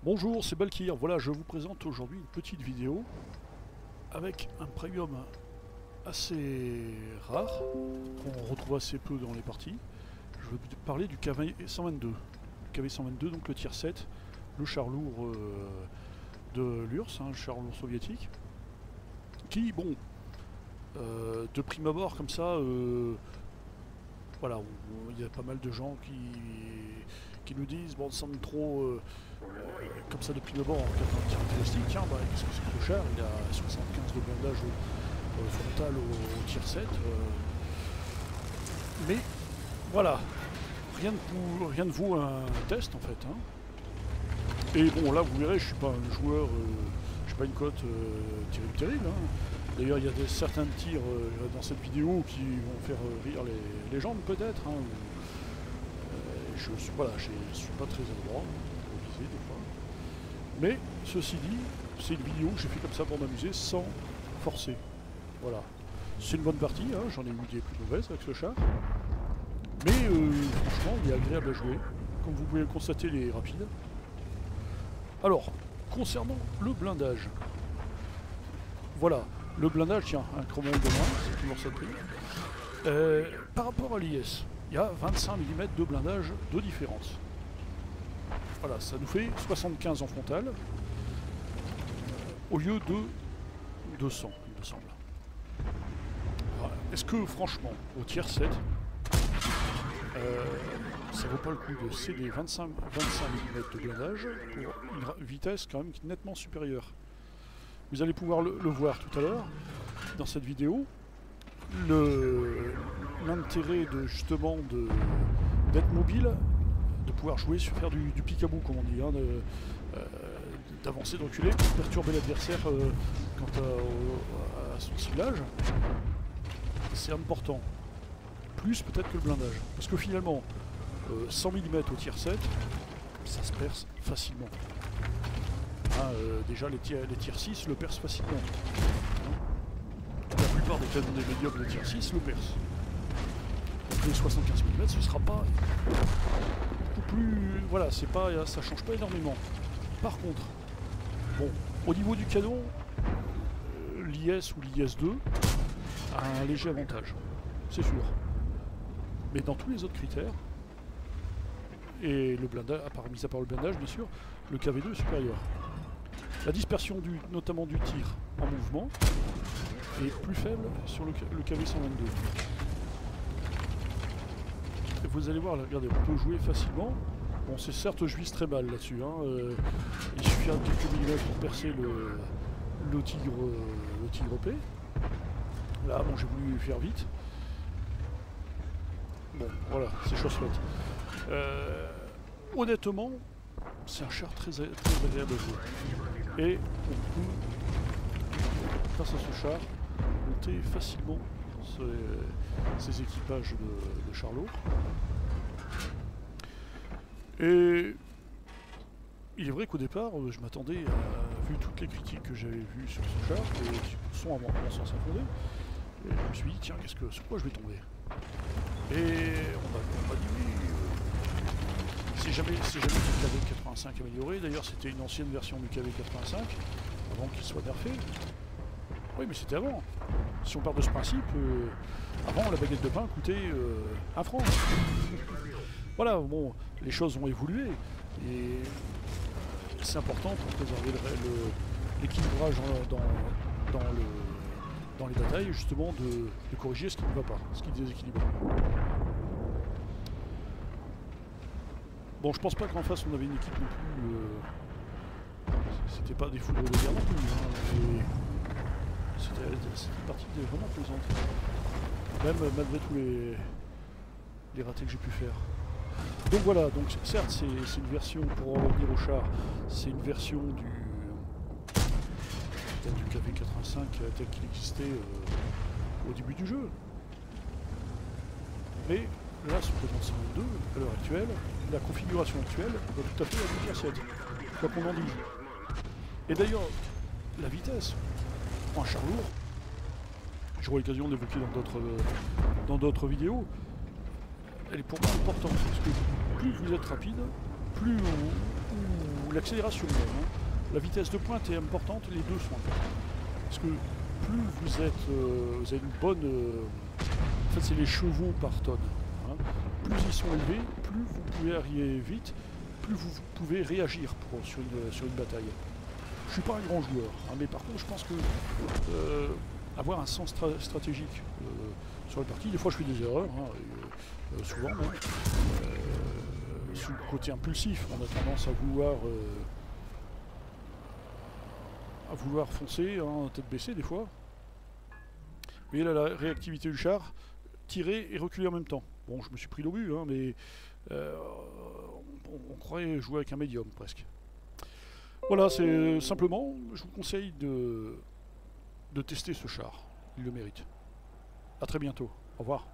Bonjour, c'est Balkir. Voilà, je vous présente aujourd'hui une petite vidéo avec un premium assez rare, qu'on retrouve assez peu dans les parties. Je veux parler du KV-122. Le KV-122, donc le tier 7, le char lourd de l'URSS, le char lourd soviétique, qui, bon, de prime abord comme ça, voilà, il y a pas mal de gens qui nous disent, bon, ça semble trop comme ça de prime abord en regardant le caractéristique, tiens, bah, qu'est-ce que c'est que ce char, il a 75 de blindage frontal au tier 7, mais voilà, rien ne vaut un test en fait, hein. Et bon, là vous verrez, je suis pas un joueur, je suis pas une cote terrible, hein. D'ailleurs, il y a certains tirs dans cette vidéo qui vont faire rire les gens peut-être, hein. Je suis pas très adroit, improvisé des fois. Mais ceci dit, c'est une vidéo que j'ai fait comme ça pour m'amuser sans forcer. Voilà. C'est une bonne partie, hein, j'en ai eu des plus mauvaises avec ce char. Mais franchement, il est agréable à jouer. Comme vous pouvez le constater, il est rapide. Alors, concernant le blindage. Voilà, le blindage, tiens, un chromome de moins, c'est toujours ça de prix. Par rapport à l'IS, il y a 25 mm de blindage de différence. Voilà, ça nous fait 75 en frontal, au lieu de 200, il me semble. Est-ce que, franchement, au tier 7, ça vaut pas le coup de céder 25 mm de blindage pour une vitesse quand même nettement supérieure? Vous allez pouvoir le voir tout à l'heure, dans cette vidéo. L'intérêt justement d'être mobile, de pouvoir jouer, faire du peekaboo comme on dit, hein, d'avancer, de reculer, de perturber l'adversaire quant à son ciblage, c'est important. Plus peut-être que le blindage. Parce que finalement, 100 mm au tier 7, ça se perce facilement. Hein, déjà les tier 6 le percent facilement. La plupart des canons des médiums de tier 6 le percent. Donc les 75 mm, ce sera pas beaucoup plus... Voilà, ça change pas énormément. Par contre, bon, au niveau du canon, l'IS ou l'IS-2 a un léger avantage, c'est sûr. Mais dans tous les autres critères, et le blindage, mis à part le blindage bien sûr, le KV-2 est supérieur. La dispersion notamment du tir en mouvement est plus faible sur le KV-122. Vous allez voir, là, regardez, on peut jouer facilement. Bon, c'est certes, je vise très mal là-dessus, hein. Il suffit de quelques millimètres pour percer le tigre P. Là, bon, j'ai voulu faire vite. Bon, voilà, c'est chose faite. Honnêtement, c'est un char très agréable à jouer. Et on peut, grâce à ce char, monter facilement ces équipages de chars lourds. Et il est vrai qu'au départ, je m'attendais à, vu toutes les critiques que j'avais vues sur ce char, qui sont à mon sens infondées, et je me suis dit, tiens, sur quoi je vais tomber? Et on m'a dit oui, c'est jamais du KV-85 amélioré. D'ailleurs, c'était une ancienne version du KV-85, avant qu'il soit nerfé. Oui, mais c'était avant. Si on part de ce principe, avant, la baguette de pain coûtait 1 franc. Voilà, bon, les choses ont évolué, et c'est important pour préserver l'équilibrage dans les batailles, justement, de corriger ce qui ne va pas, ce qui déséquilibre. Bon, je pense pas qu'en face on avait une équipe non plus. C'était pas des foudres de guerre non plus, hein, c'était une partie vraiment plaisante. Même malgré tous les ratés que j'ai pu faire. Donc voilà, donc certes c'est une version, pour en revenir au char, c'est une version du KV-85 tel qu'il existait au début du jeu. Mais là, sur le 122, à l'heure actuelle, la configuration actuelle va tout à fait à du tier 7, quoi qu'on en dise. Et d'ailleurs, la vitesse, pour un char lourd, j'aurai l'occasion d'évoquer dans d'autres vidéos, elle est pour moi importante, parce que plus vous êtes rapide, plus ou l'accélération même, hein. La vitesse de pointe est importante, les deux sont importants. Parce que plus vous avez une bonne... en fait, c'est les chevaux par tonne. Hein. Plus ils sont élevés, plus vous pouvez arriver vite, plus vous pouvez réagir sur une bataille. Je suis pas un grand joueur, hein, mais par contre, je pense que avoir un sens stratégique sur les parties, des fois je fais des erreurs, hein, souvent même. Sous le côté impulsif, on a tendance à vouloir foncer, hein, tête baissée des fois. Vous voyez là la réactivité du char, tirer et reculer en même temps. Bon, je me suis pris l'obus, hein, mais on croirait jouer avec un médium presque. Voilà, c'est simplement, je vous conseille de tester ce char. Il le mérite. A très bientôt. Au revoir.